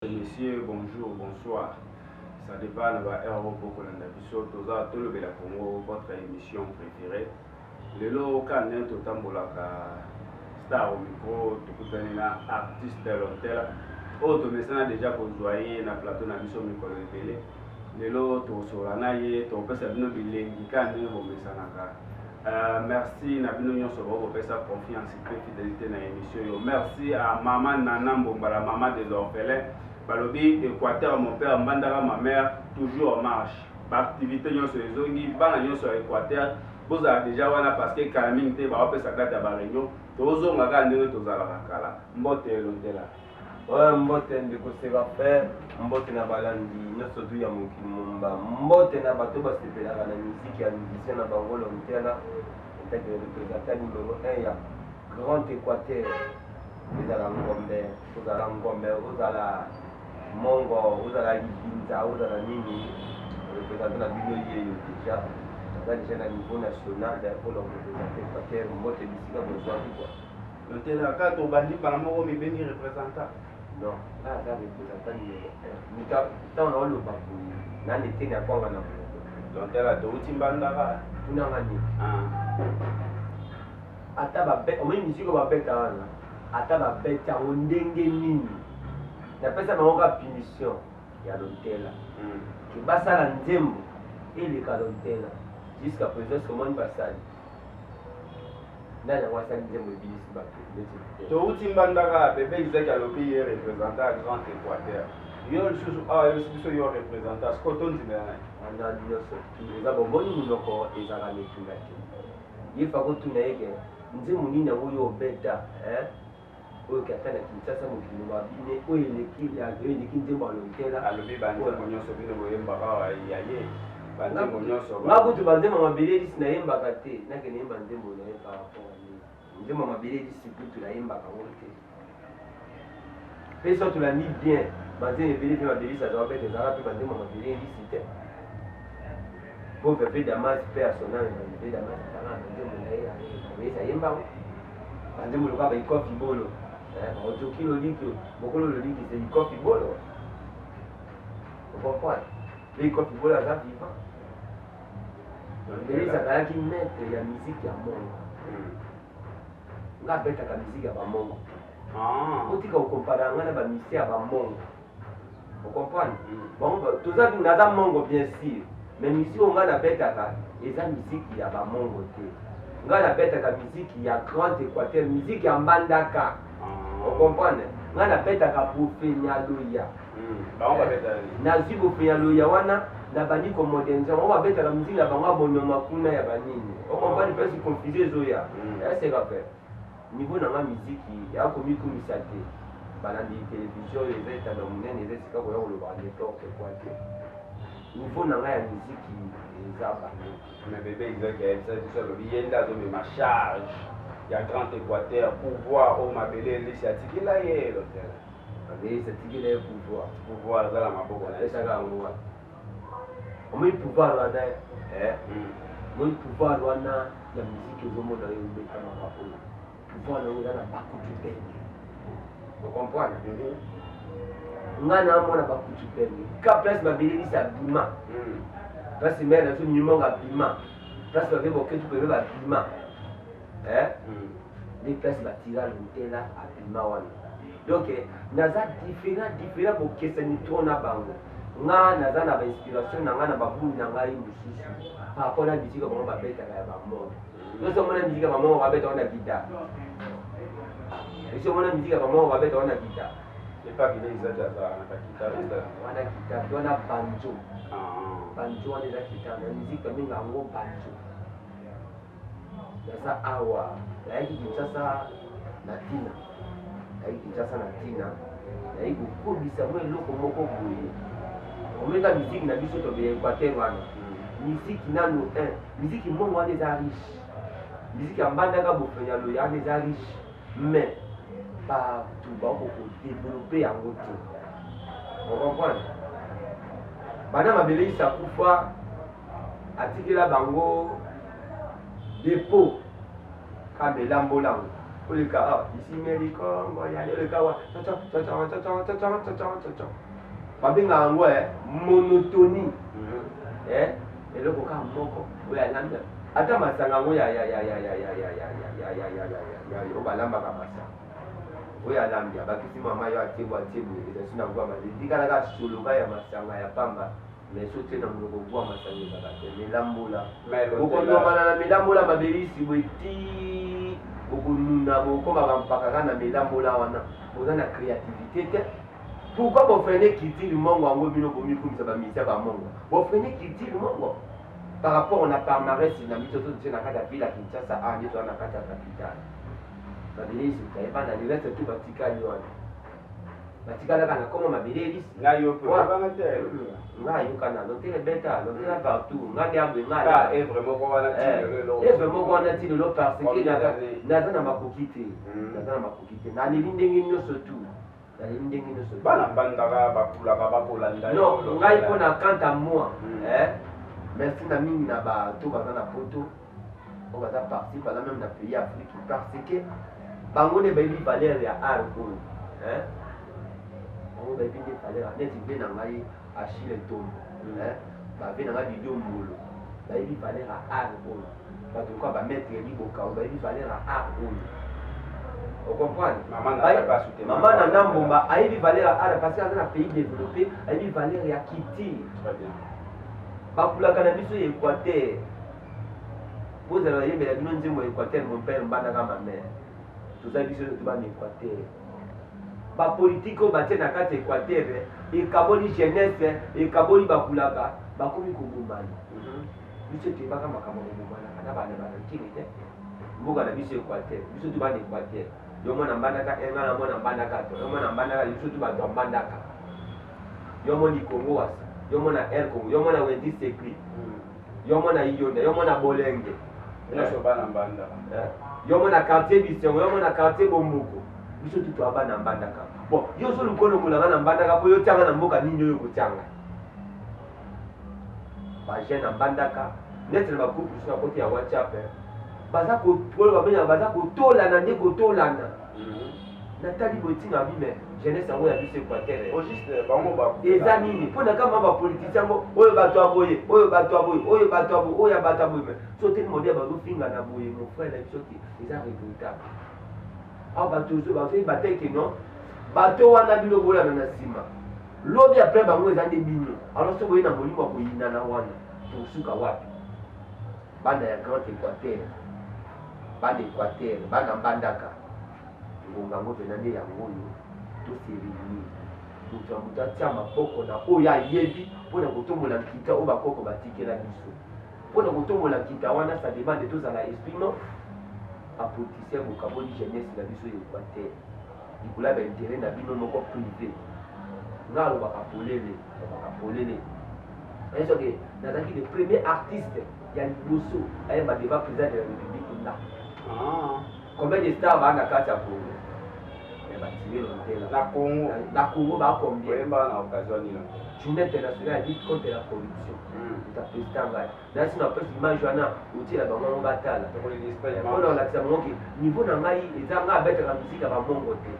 Messieurs, bonjour, bonsoir. Ça dépend de l'heure pour que nous avons tout le Congo, votre émission préférée. Le lot quand on est au Tambolaka, star au micro, tout le monde artiste l'hôtel. Autre message déjà pour jouer na plateau na mission micro télé. Le lot tout sur la naïe, tout peut se donner bilingue quand on est au message. Merci na bino nyonso pour sa confiance et fidélité na émission. Merci à maman Nana Mbombala, maman des orphelins. Balobi Équateur, mon père, Mandara, ma mère, toujours en marche. Activité nyonso ezongi, bana nyonso Équateur. Vous avez déjà wana parce que Kalaming te ba opesa date ya ba réunion. Tozo ngaka ndenge tozala kala. Mbote londela. Ouais, mbote ndeko seba faire, mbote na balandi nyonso tu ya mokili momba. Mbote na bato basepelaka na musique ya musicien na bango londela. C'est que représentant numéro 1 ya Grand Équateur. Vous allez Ngombe, vous allez Mongo, vous allez Libinza, vous allez Nini, représentant la Bible déjà. Déjà à niveau national pour le représenter Équateur, moi c'est ici dans besoin de quoi. Le télé-cas, ton bandit par rapport au Mébéni représentant. Non, là, ça représentant numéro 1. Nous avons le babou, nous avons été à quoi on a fait. Donc, elle a tout timbandara. Tout n'a pas dit. Attends, on met une musique au bête à attends, bête à on dengue nini. D'après ça, on a punition. Il y a l'hôtel. Qui va ça la ndembo et les calontés là. Jusqu'à présent, c'est comment il va ça. Là, on va ça ndembo et bilis bateau. Tout timbandara, bébé Isaac a le pays représentant à Grand Équateur. Il y a aussi représentant à Scotland. On a dit nous avons bon nous encore et ça va nous tuer. Il faut que tu n'aies que nous avons dit nous bêta, hein. Oyo katana Kinshasa mokili mabine oyo eleki ya eleki ndembo alongela alobi bande monyoso bino boyembaka yaye bande monyoso ngakutu bandembo mabele lisi nayembaka te nake nayemba ndembo naye par rapport à nini ndembo mabele lisi kutu nayembaka ngo te mpe so tolandi bien bandembo ebele mpe mabele lisi azala mpe tezala mpe bandembo mabele lisi te po pepe damas mpe asoname pepe damas tanga bandembo naye ayebisa ayembango bandembo loka baikofi bolo ojoki loliki bokolo loliki c'est ikofi bolo vous comprenez l'ikofi bolo aza vivant donc ezalaki maître ya musique ya mongo nga abetaka musique ya bamongo otika okompara nga na bamisike ya bamongo vous comprenez bango toza naza mongo bien sûr mais musique oyo nga nabetaka eza musique ya bamongo te nga nabetaka musique ya Grand Équateur musique ya mbandaka. Vous comprenez? Je suis pour faire loya. Je suis pour faire loya. Je suis pour faire la musique. Je suis pour vous comprenez? Parce que confuser zoya. C'est ce fait. Niveau de la musique, il y a comme une commissaire. Dans la télévision, les états dominants, les états qui ont le droit de faire. Niveau de la musique, il y a mais bébé, il y a ma charge. Il y a Grand Équateur, pouvoir au Mabélé, l'initiative, il a eu l'hôtel. L'initiative, il a eu pouvoir. Pouvoir, dans la Maboko. On met pouvoir là, on met pouvoir là, la musique est au monde dans le pouvoir là, on a beaucoup de peine. Vous comprenez? On a beaucoup de peine. Quand place Mabélé, c'est habillement. Parce que c'est un numéro habillement. Parce que tu peux faire habillement. Les places bâtirent l'hôtel à Bimawan. Donc, naza différent pour que ça ne tourne pas. Nga naza na inspiration nanga na babu nanga imususu par rapport à la musique comment on va bêta ya bamon. Nous sommes la musique comment on va bêta on a guitare. Et si on a musique comment on va bêta on a guitare. C'est pas qu'il est déjà na guitare. On a guitare, on a banjo. Banjo on a guitare, la musique comme un gros banjo. Sasa awa yaiki Kinshasa na tina yaiki Kinshasa na tina yaiki kokobisa mwe eloko moko boye omeka musique na biso tobe Équateur wana musique nano musique mongo wana eza riche musique ya mbandaka bofenya loya wana eza riche mais bato bakokodéveloppe yango te on comprendre bana mabele isa kufa atikela bango dépôt Kabela Mbolango le cas, ici, Mélicom, il y a le cas, monotonie. Et le cas, moko, oui, à l'âme. Attends, ma sangango, ya, oui, à l'âme, bakisi mama, yo, ati, boîtier, et c'est une agua, mais dikalaga, sologa, ya, masanga, ya, pamba. Mais sauter dans le bois, ma sangue, mais l'amboula. Mais l'amboula, ma belle, si vous êtes. Créativité. Pourquoi vous freinez qui dit le monde en mobile au mieux comme ça va miser à monde? Vous freinez qui dit le monde par rapport on a pas marre si la mise autour de la ville à Kinshasa à aller dans la capitale. La ville c'est pas dans l'est tout Vatican yo. Vatican là comment ma ville là yo peut pas mettre. Là yo kana l'hôtel bêta, l'hôtel partout. Là là est vraiment quoi là est vraiment quoi là ti le parce que na ma kokité. Na ma kokité. Na ni ndenge nyo surtout. Bana bandaka bakulaka bakolanda non ngai mpona quant à moi merci na mingi na bato baza na poto oyo baza parti baza même na pays afrique parce que bango nde bayebi valeur ya art oyo bango bayebi nde valeur neti ve na ngai achille tombo bave na ngai didio mbolo bayebi valeur ya art oyo bato lokola bamaître liboka oyo bayebi valeur ya art oyo. Vous comprenez? Maman n'a pas a eu valeur parce que dans un pays développé, a eu valeur à quitter. Pour la cannabis au Équateur, vous avez vu la vie au Équateur, mon père, ma mère. Tout ça, c'est tout en Équateur. La politique au bâtiment dans quatre Équateur, et Kaboli jeunesse, et Kaboli Bakulaka, Bakomi Koumoumani. Monsieur, tu vas comme Koumoumani, on a pas de qui était. Vous avez vu ce Équateur, monsieur, tu vas en Équateur. Yomo na mbandaka enga na mona mbandaka to yomo na mbandaka yusutu ba to mbandaka yomo ni Kongo wasa yomo na El Congo yomo na Wendi Sekri yomo na Iyonda yomo na Bolenge so ba na mbandaka yomo na quartier Bisengo yomo na quartier Bomboko yusutu to aba na mbandaka bon yo so lukono mulanga na mbandaka po yo tanga na mboka nini yo kutanga ba jeune na mbandaka net na ba couple sur côté ya WhatsApp baza ko baza kotolana nde kotolana natali botinga bime jeunesse yango ya biso Équateur au juste bango ba eza nini mpona kama bapoliticien yango oyo bato ya boye oyo bato ya boye oyo bato ya boye oyo ya bato ya boye so teli modele bazofinga na boye mon frère na biso te eza regrettable awa bato ozo bazoyeba te ke non bato wana biloko olana na nsima lobi apres bango eza nde bino alors so boye na molimo ya koyinana wana tosuka wapi banda ya grand Équateur bana Équateur bana mbandaka ngonga ngo pena nde yango oyo toserini moto ya moto atia maboko na oyo ayebi mpona kotombola nkita oyo bakoko batikela biso mpona kotombola nkita wana sa demande tozala esprit non apoliticien bokaboli jeunesse na biso ya Équateur likolo ya baintere na bino moko privé nga alobaka polele soki nazalaki le premier artiste ya liboso ayeba débat président de la république là. Combien de stars va dans kati ya Congo? Na Congo ba combien? Na occasion ni là. Journée internationale lutte contre la corruption. Ta président ngai. Na sina pesi image wana outil la bango batala. Pour les espèces. Pour la tsamongo ki niveau na ngai ezanga bettre la musique ba mongo te.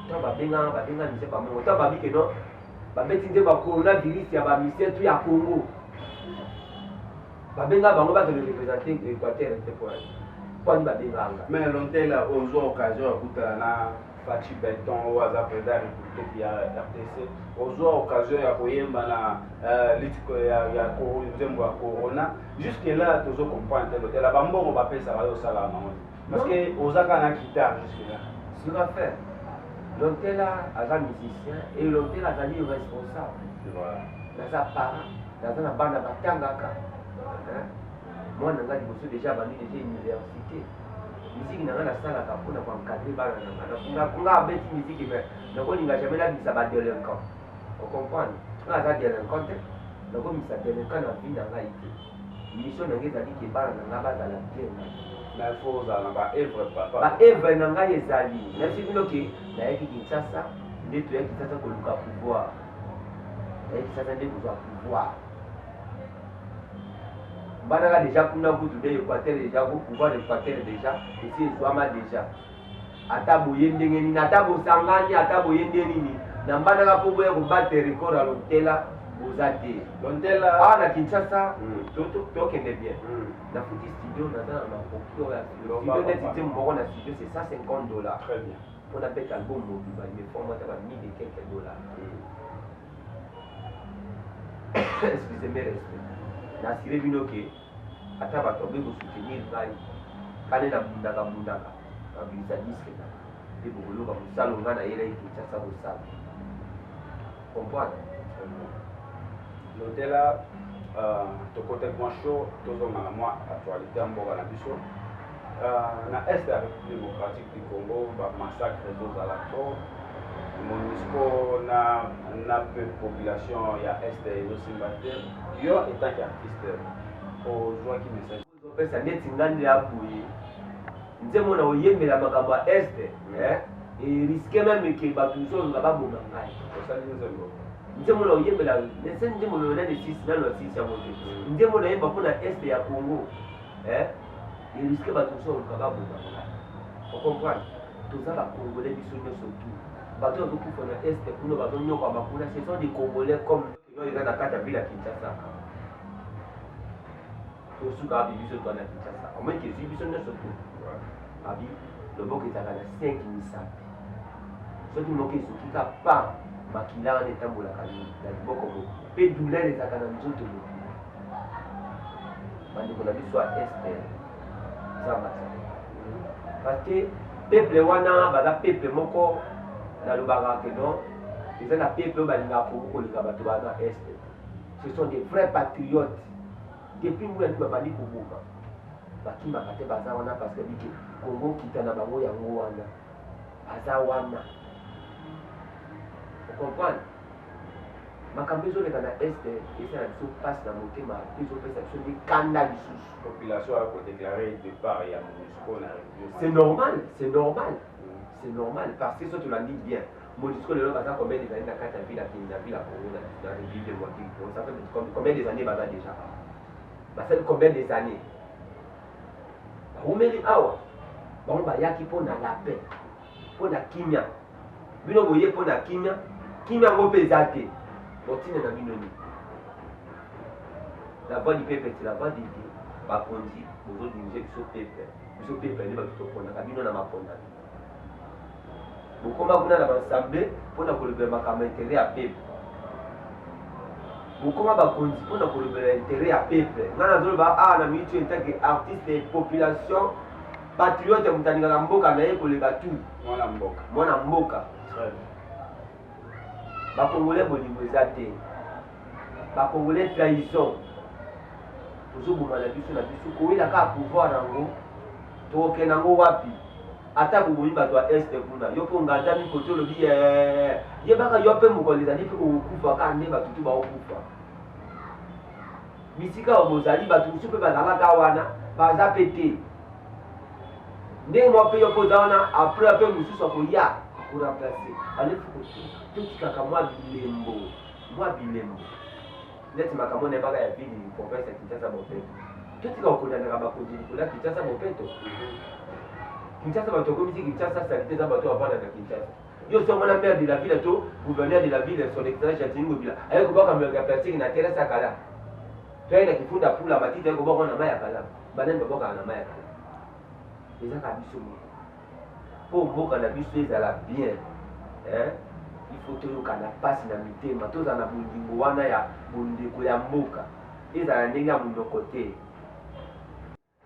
Ta ba benga musique ba mongo. Ta ba bi ke non. Ba beti nde ba coronavirus ya ba mission tout ya Congo. Ba benga bango ba de représenter Équateur cette fois. Mais l'hôtel a aux occasions à Fachi Benton ou à Zapeda République ya RTC aux occasions à Koyemba na litiko ya corona jusque là toujours comprendre l'hôtel la bambo on va payer ça va au salaire parce que aux akana kita jusque là ce qu'on fait l'hôtel a un musicien et l'hôtel a un responsable voilà dans sa parent dans un bande batangaka moi nanga liboso déjà bandi déjà université musique nanga nasalaka mpona koencadre bana nanga nga abeti musique me nakolinga jamais nabimisa badelinquant ocomprendre nga aza delinquant te nakomisa delinquant na vie na ngai te mission nanga ezali ke bana nanga bazala bien mais faut ozala baevre papa baevre na ngai ezali nasi bino ke nayaki Kinshasa nde toyaki Kinshasa koluka pouvoir nayaki Kinshasa nde kozwa pouvoir Banaka déjà kuna kutu de Équateur déjà ko pouvoir Équateur déjà ici Zwama déjà ata boyende ngeni ata bosangani ata boyende nini na banaka po boya ko battre record à l'hôtel bozate l'hôtel na Kinshasa to kende bien na futi studio na na pokio ya studio net moko na studio c'est $150. Très bien. On appelle album mobile mais format à 1000 et quelques dollars. Excusez-moi respect. Na sire bino ke ata bato be ko soutenir ngai kane na bundaka abisa disque na te bokolo ka musalo ngana yela Kinshasa bosala comprendre l'hôtel to côté moi chaud tozonga na moi actualité mboka na biso na est de la République démocratique du Congo ba massacre ezozala to MONUSCO na peu population ya est ezosimba te yo etant qu'artiste ozwaki message opesa neti ngandi apuye nzemona oyembela makambo ya este eriske meme ke bato ozolonga baboma ngai osali nzembo nzemona oyembela nese nzemona onane sisi nano asisi yango te nzemona oyemba mpona este ya Congo eriske bato ozolonga baboma ngai ocomprendre toza bacongolais biso nyonso tu bato bazokufa na este kuna bazonyokama kuna ce sont des congolais comme eza na kati ya ville ya Kinshasa tosuka abi biso toa na Kinshasa omoi kezwi biso nyonso tu abi loboko ezalaka na 5 misapi soki moko esoki ka pa makila wana etambolaka na liboko moko mpe douleur ezalaka na nzoto moko bandeko na biso ya este zamba parce que peuple wana baza peuple moko nalobaka ke non eza na peuple oyo balingaka kongo koleka bato bana este ce sont des vrais patriotes depuis muna nde babandi koboka bakimaka te baza wana parce que bike kongo kita na bango yango wana baza wana ocomprendre makambo ezoleka na este eza na biso mpasi na motema mpe ezopesa biso nde kanda lisusu population akodéclare départ ya MONUSCO na République. C'est normal, c'est normal. C'est normal parce que ça tu l'as dit bien. MONUSCO le baza combien des années dans la ville à Congo dans la ville de Moitié. Ça fait combien des années baza déjà? Ça fait combien des années? Rumeli awa. Bon ba yaki pona la paix. Pona kimia. Bino boye pona kimia. Kimia ngo pesate. Botine na bino ni. La voix du peuple c'est la voix de Dieu. Bakonzi bozo diriger biso peuple. Biso peuple ni ba tutopona kabino na maponda. Bokoma kuna na basambe mpona kolobela makambo intérêt ya peuple. Bokoma bakonzi mpona kolobela intérêt ya peuple. Nga nazoloba na minute en tant que artiste population patriote moto alingaka mboka na ye koleka tu mwana mboka. Bakongolais bolingo eza te, bakongolais trahison tozoboma na biso kowela kaka pouvoir yango tokokende yango wapi ata boboyi bato ya este kuna yo mpo nganda mikote olobi yebaka yo mpe mokolo ezali mpe kokufa kaka nde bato tu baokufa bisika bozali bato mosusu mpe bazalaka wana baza mpe te ndenge mwa mpe yo mpe oza wana apres mpe mosusu akoya akoremplace alefi totikaka mwa bilembo neti makambo na ebaka ya vili province ya Kinshasa mopeto totika kokondanaka bakonzi likolo ya Kinshasa mopeto Kinshasa bato okomisi Kinshasa salite eza bato bavanda na Kinshasa yo so mwana maire de la ville to gouverneur de la ville son excellence Jatini Ngobila aye kobaka melaka plastique na terrasse ya kala toye na kifunda pula matiti aye kobaka na mai ya kala banani babokaka na mai ya kala ezaka biso moko mpo mboka na biso ezala bien il faut toyokana mpasi na mitema tozala na bolingo wana ya bondeko ya mboka ezala ndenge ya monoko te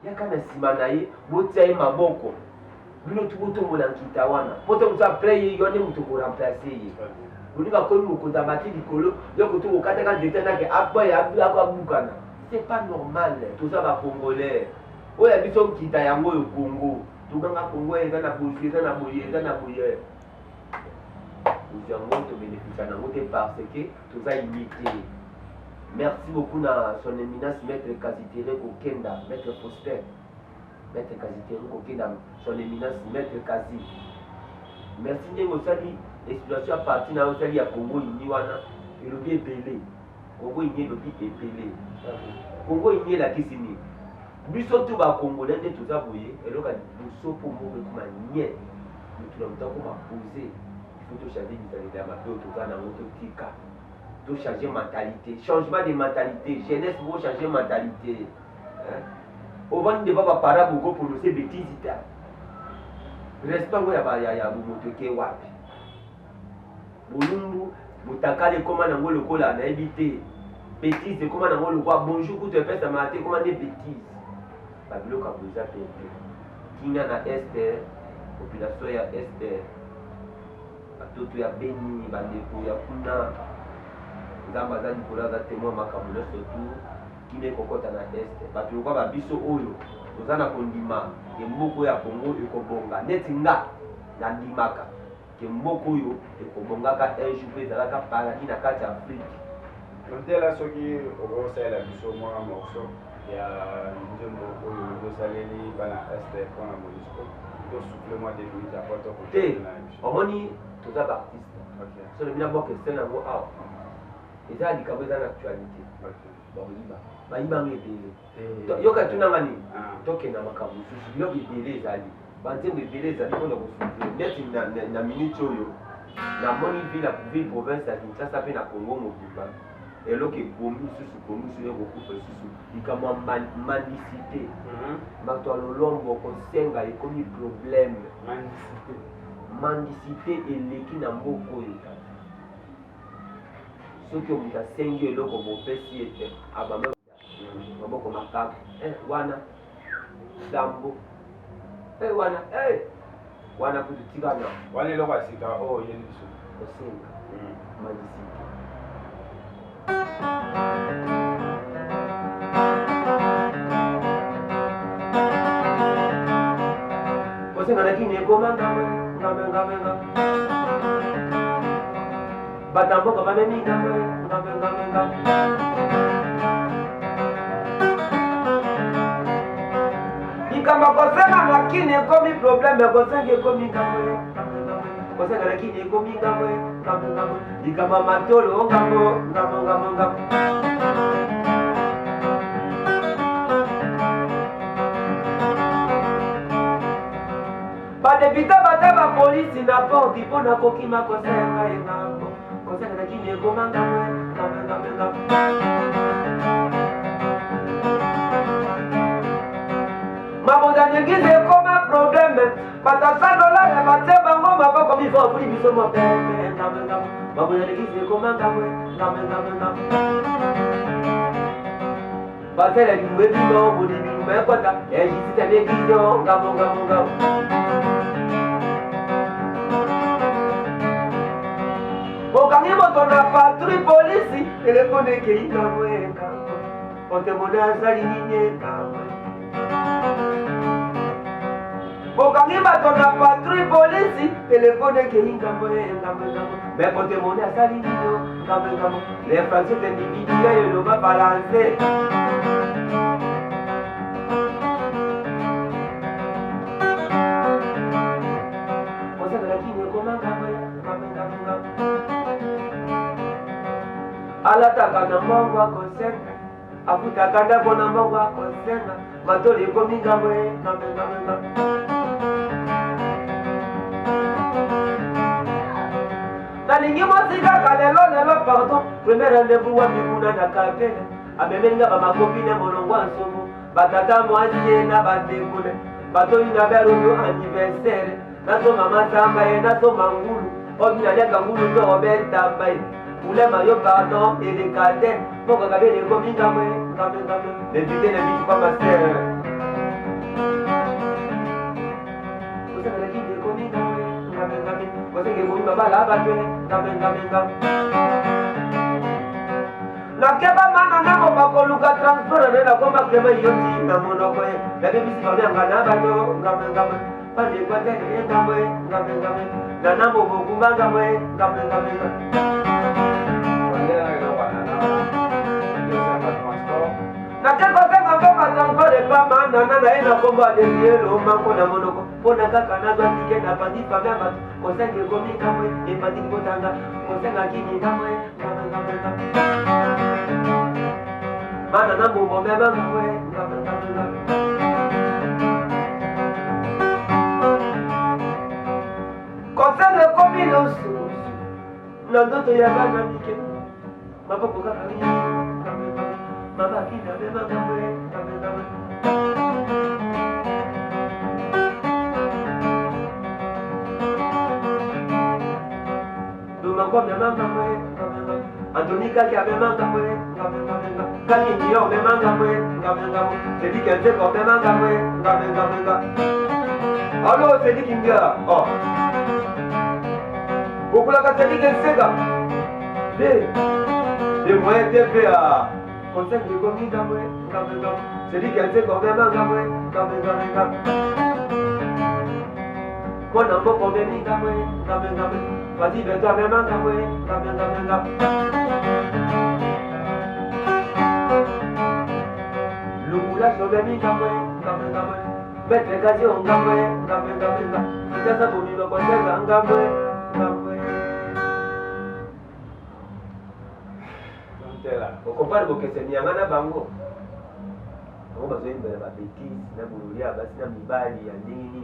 yaka na nsima na ye botia ye maboko bino tukotombola nkita wana mpo te moto apres ye yo nde moto koremplace ye boni bakomi mokonzi amati likolo yoko tokokataka ndete nake apoya ako abukana c'est pas normal toza bacongolais oyo ya biso nkita yango oyo Congo tokanga Congo eza na boye eza na boye eza na boye yango tobénéficia nango te parce que toza imité. Merci beaucoup na son éminence maître Kazitere Kokenda, maître Foster, maître Kazitere Kokenda, son éminence maître Kazi. Merci ndenge osali exploration ya parti na osali ya Congo ini wana elobi ebele Congo il y a le but épelé. Congo il y a la kisini. Biso tout va Congolais de tout ça bouillé et là quand biso pour moi comme nier. Tout le temps qu'on va poser. Il faut tout changer mentalité à ma peu tout ça dans notre tika. Tout changer mentalité, changement de mentalité, jeunesse pour changer mentalité. Au vent de papa para beaucoup pour nous ces bêtises. Respect où il y a beaucoup de wapi. Bolumbu, Boutakale comment nango le cola na évité. Bêtises comment nango le quoi bonjour pour te faire ça matin comment des bêtises. Babilo ka vous a pété. Kina na Esther, population ya Esther. Batoto ya Beni, bandeko ya kuna. Nzamba za Nicolas za témoin makambo surtout kine kokota na Esther. Babilo kwa babiso oyo. Ozana kondima emboko ya Congo ekobonga neti nga na ndimaka. Mboko yo ekobongaka un jour pe ezalaka paradis na kati ya Afrique. Ndela soki okosala biso mwa morceau ya nzembo oyo tosaleli bana este mpona MONUSCO tosouffle-moi de minutes après te omoni toza baartiste solo bina boke scène yango awa eza likambo eza na actualité bayibango ebele yoka tunanga nini tokenda makambo mosusu biloko ebele ezali banzembo ebele ezali mpona kosouffle neti na minute oyo namoni ville province ya Kinshasa mpe na Congo mobimba eloko ekomi lisusu ekokufa lisusu likambo ya mandicité bato ya lolombo kosenga ekomi problème mandicité eleki na mboka oyo soki omoto asengi eloko bopesi ete abama maboko makaka wana dambo wana kutu tikana wana eloko ya sika oyo yeni biso kosenga mandicité. Kosenga lakini ekoma ngame batamboka bamemi ngame likambo kosenga lakini ekomi problème kosenga ekomi ngame kosenga lakini ekomi ngame likambo matolo ngamo badepite bata bapolisi na porti mpona kokima kosenga engambo kosenga lakini ekoma ngame mabonda nyegize ekoma probleme batasanolaya bate bango maboko mivovuli biso mopepe ngame mabonda nyegize ekoma ngame batela limwe bino molimi lumba ekota ejisita negizo ngamo okangi moto na patrouille polisi telefone ekei ngamwe otemona azali nini ngamwe okangi bato na patrouille polisi telefone ekei ngamwe me otemona azali nini ngamwe les français individuels eloba balance alataka na mbongo akosenga afutaka ndako na mbongo akosenga matoli ekomi ngamwe nalingi mosikaka lelo pardon premier rendez-vous wa mikuna na kapele amemelinga bamakopine molongo ya nsomo batata mwasi na bandekule batoli na beroyo anniversaire nasoma masamba ye nasoma ngulu obinaliaka ngulu to obetamba ye ulema yo pardon elekate poko kabele komi ngamwe levite na bitu kwa master koseka lekinde komi ngamwe koseke komi babala batwe ngamwe nakeba mana namo bakoluka transport na nakoma kema yoti na monoko ye nabebisi babyanga na bato ngamwe pandekwate ngamwe na namo bokumba ngamwe nakekosenga mboka transport epamandana na ye nakombo adesielo mango na monoko mpona kaka nazwa tike na pandi pamia bato kosenga ekomi ngamwe epatiki kotanga kosenga kini ngamwe mana na mbongo memanga we kofenge komi losu na ndoto ya bana mike maboko kaka mabaki na memanga we Dumako memanga we Anthony Kaki a memanga we Kaki Nyo memanga we c'est dit qu'un zéro memanga we Allo c'est dit qu'il y a oh beaucoup la c'est dit qu'un sega des moyens de faire conseil de commis c'est dit qu'un zéro memanga we Moi n'a pas combien de gamé vas-y ben toi même gamé le moulage de gamé mettre les gazions gamé c'est ça pour lui le conseil gamé on comprend que c'est niangana bango on va faire une bêtise na bululia basi na mibali ya nini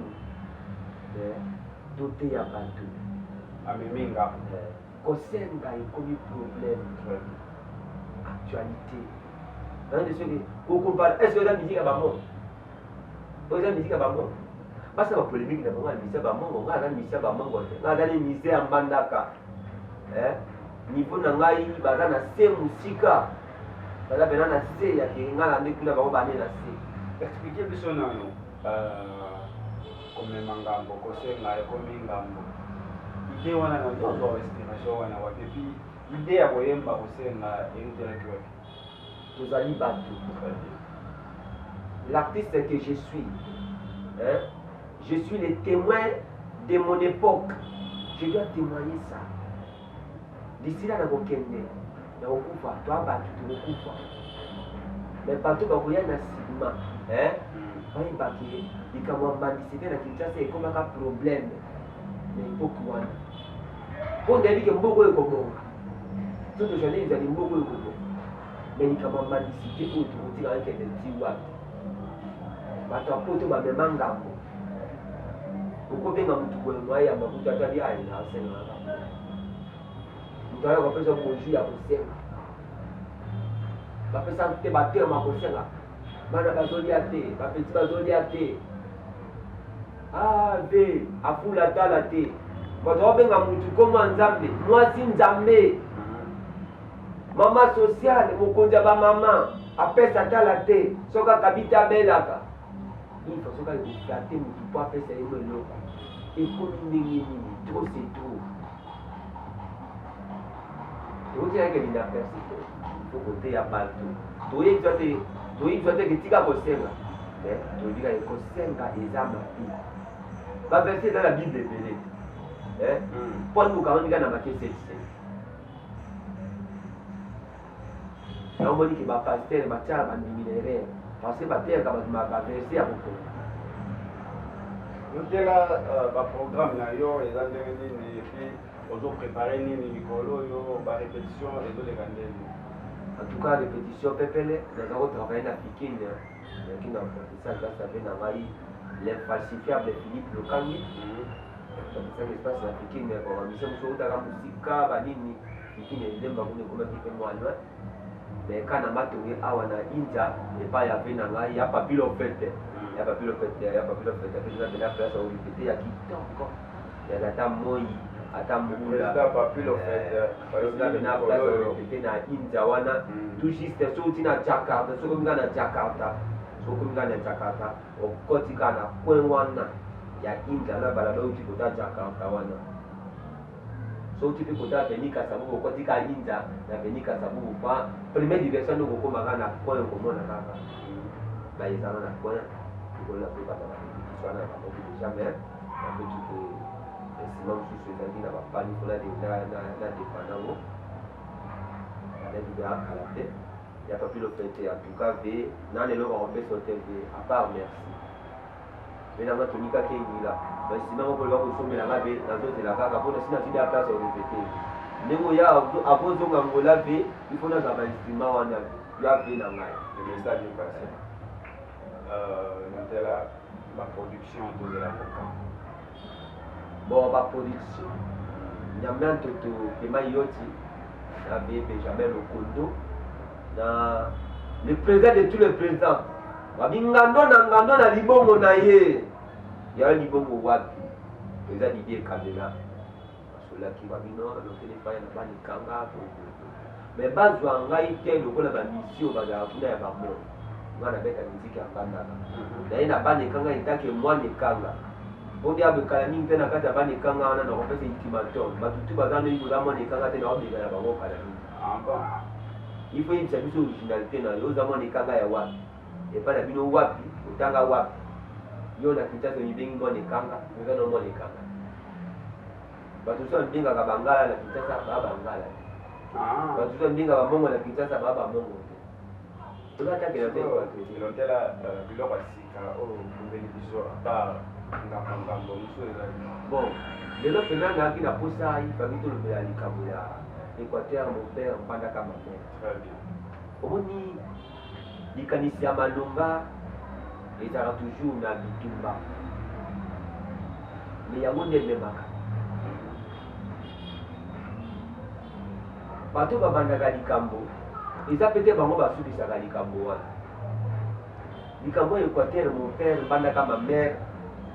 doté ya bantu ameminga kosenga ekomi problème actualité dans des choses qu'on parle est-ce que la musique a ba monde la musique a ba monde parce que la polémique na bango musique ba monde nga na musique ba monde nga na musique ya mbandaka niveau na ngai baza na se musika bala bena na se ya kinga na ndikula bango bane na se expliquer biso nano comme mangambo kosenga ekomi ngambo ide wana na ndoto inspiration wana wapi puis ide ya koyemba kosenga eutelaki wapi tozali bato l'artiste que je suis je suis le témoin de mon époque je dois témoigner ça d'ici là nakokende nakokufa toa bato tokokufa mais bato bakoya na nsima bayebaki likambo ya mbandisite na kinshasa ekomaka problème na epoke wana mpo ndayebike mboko oyo ekobonga so tozali ezali mboko oyo ekobonga mais likambo ya mbandisite oyo tokotika ekende ti wapi bato ya poto bamema ngambo okobenga motu koyema yamba kutu atali ayenga asengaka moto ayo bapesa bonjour ya kosenga bapesa te baterma kosenga bana bazolia te bapeti bazolia te ave afula tala te bato babenga motu koma nzambe mwasi nzambe mama sociale mokonzi ya bamama apesa tala te soki akabita abelaka ifa soki akofika te motu mpo apesa yemo eloko ekomi ndenge nini tro se tro tokotiaki lina persi te fo koteya bato toyebisa te ketika kosenga toyebika kosenga eza mabe baverse eza na bible ebele mpo nukaonika na make 7 naomoniki bapaster batiaka bandiminerer parce que bateyaka baverse ya kokonga yotela baprogramme na yo eza ndenge nini epuis ozoprépare nini likolo oyo barépétition ezoleka ndenge en tout cas répétition pepele naza kotravaille na pikine yaki na apprentissage basape na ngai l'infalsifiable Philippe Lokangi apprentissage espace na pikine bamisa mosu otaka mosika banini pikine elemba kuna ekomaki mpe mwana mais kana matonge awa na India epai ya pe na ngai ya papilo fete apesina pena place oripete ya kitoko ya ata moi ata mbula pena place oripete na India wana tout juste soti na Jakarta sokominga na Jakarta okotika na kwen wana ya India na balaba uti kota Jakarta wana so tu peux kota Benika Sabubu okotika India na Benika Sabubu pa première diversion no kokomaka na kwen komona kaka ba ezana na kwen kola ko bata na kiswana na ko jamais na petit que sinon sous ce na ba pani kola de na depanango na dia kala te ya pas pu le faire en tout cas ve na le lo on peut sauter à part merci mais na matonika ke ngila ba sinon on peut le consommer la be na zote la kaka pour sina sina place au répéter ndeko ya avozonga ngola ve il faut na ba instrument wana tu as vu dans le message est passé. La production de l'avocat. Bon, la production. Il y a même tout Yoti, Benjamin Lokondo, le président de tous les présidents. Ngando na libongo na ye. Il y a un libongo wapi. Président Didier Kabila. Cela qui va bien, le téléphone na bani kanga. Mais bazwa ngai te lokola ba mission ba ya kuna ya bamo. Ngana beta muziki ya banda. Na ina bani kanga itake mwane kanga. Bodi abekala mingi te na kati ya bani kanga wana na kopesa ultimatum. Batutu bazana yuko za mwane kanga te na obika ya bango kala mingi. Ah bon. Il faut une service originalité na yo za mwane kanga ya wapi. Et pas la bino wapi, utanga wapi. Yo na kinchasa mibengi mwane kanga, ngana mwane kanga. Batutu mbinga ka bangala na kinchasa baba bangala. Batutu mbinga ba mongo na kinchasa baba mongo. Tokata ke na te kwa te. Ilondela biloko sika o mbeli biso pa ngambo muso eza. Bon, lelo pena na kina posa ifaki to lobela likambo ya Équateur mon père mpanda kama mère. Très bien. Omoni likanisi ya malonga ezala toujours na bitumba. Mais yango nde memaka. Bato babandaka likambo eza pete bango basukisaka likambo wana. Likambo ya Équateur mon père mpandaka ma mère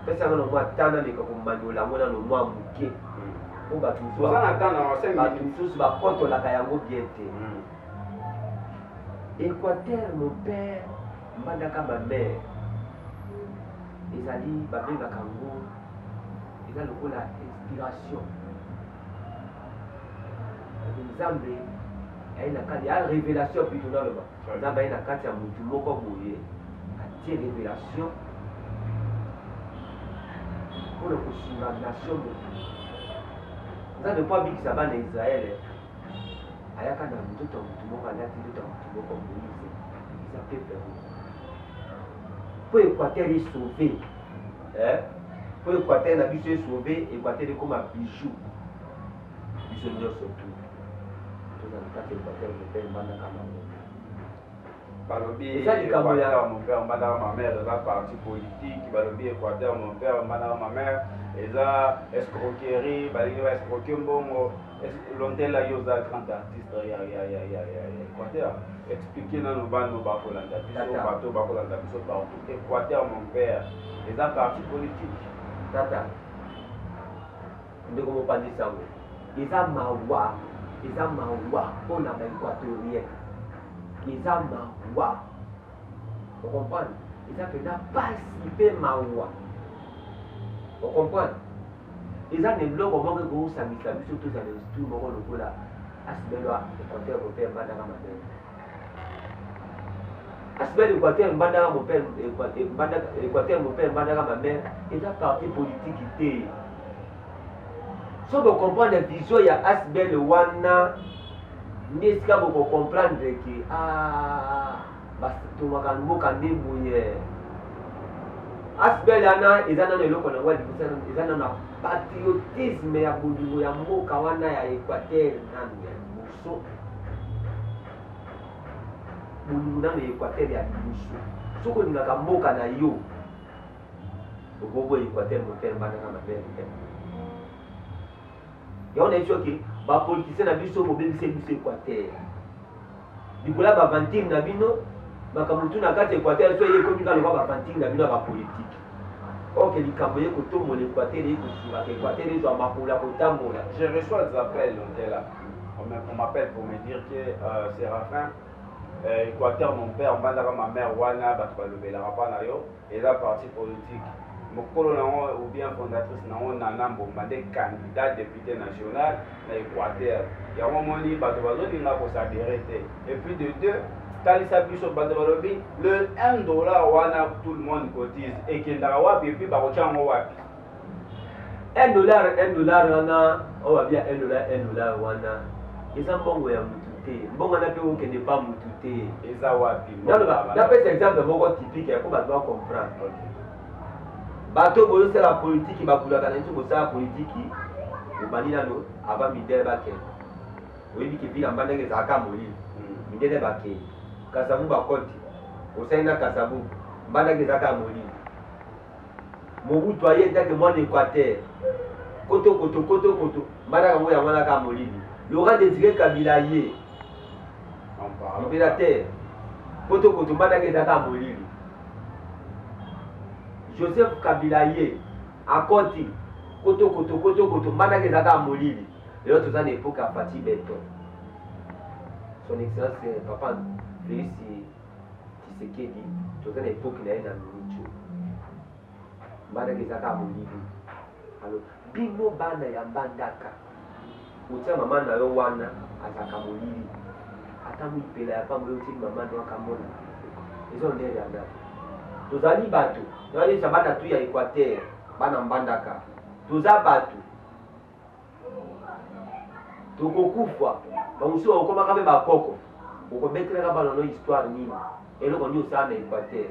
pesa ngana mwa tana leka komanyola ngona no mwa muke. O bato mosusu bakotolaka yango bien te. Équateur mon père mpandaka ma mère ezali babengaka yango eza lokola inspiration. Nzambe aye na kati ya révélation plutôt dans le bas. Nzambe aye na kati ya mutu moko boye atie révélation pour le kosunga nation motu. Nzambe po abikisa bana Israël ayaka na ndoto ya mutu moko alati ndoto ya mutu moko Moïse eza pepe po Équateur esauve po Équateur na biso esauve Équateur ekoma bijou biso nyonso tu. Balobi Équateur mon père mbanda ma mère eza parti politique. Balobi Équateur mon père mbanda ma mère eza escroquerie balingi ba escroquer mbongo londela yo za grand artiste ya Équateur. Expliquer nano bano bakolanda biso bato bakolanda biso partout. Équateur mon père eza parti politique. Tata ndeko mopandi sango eza mawa mpona baéquatorien eza mawa okomprendre eza mpena pasi mpe mawa okomprendre eza na eloko moko ekosangisa biso tozala esprit moko lokola asibelo Équateur mopere mbandaka mabele asibelo Équateur mbandaka mopere Équateur mopere mbandaka mamere eza parti politique te. Si vous comprenez la vision, il y a Asbel Wana, mais si vous comprenez que tout le monde a dit Asbel Wana, ils ont un patriotisme, il y a un mot Kawana, il y a Équateur, il y a un Mousso. Il y a Équateur, il y a un Mousso. Si vous avez un mot Kanayo, vous avez Équateur, vous avez un mot. Et on est sûr que les politiciens na biso mobengisi biso Équateur. Bikola ba vanting na bino, bakamutu na kati Équateur so ye komika loba ba vanting na bino ba politique. OK, likambo ye kotombo l'Équateur ye kosuka Équateur ezo makula kotambola. Je reçois des appels là. On m'appelle pour me dire que Séraphin Équateur mon père mbandaka ma mère wana bato balobelaka pa na yo eza parti politique. Mokolo nango ou bien fondatrice nango Nana Mbomba nde candidat député national na Équateur. Yango moni bato bazolinga kosadere te. Et puis de deux, talisa biso bato balobi le $1 wana tout le monde cotise ekendaka wapi et puis bakotia yango wapi. $1 wana on va bien $1 wana eza mbongo ya mutu te. Mbongo na pe okende pa mutu te. Eza wapi? Napesa exemple moko typique ya ko bato ba comprendre. Bato boyo c'est la politique bakulaka na ntu kosala politique obani nano avant midele bakende oyebi ke vila mbandenge ezalaka molili midele bakende Kasabu bakoti osaina Kasabu mbanda kezaka molili Mobutu ayetaki mwana Équateur koto mbanda kango ya mwana ka molili Laurent Désiré Kabila ye libérateur koto mbanda kezaka molili Joseph Kabila ye akoti koto mbanda kezaka molili lelo toza na époque ya Fati Beton son excellence papa Félix Tshisekedi toza na époque na ye na Minicho mbanda kezaka molili alors bino bana ya mbandaka otia mama na yo wana azaka molili ata mwipela ya pambo yotili mama na wakamona ezo ndele ya ndako tozali bato nayesa bana tu ya Équateur bana mbandaka toza bato tokokufa bamusi okomaka mpe bakoko okobetelaka bana no histoire nini eloko nini osala na Équateur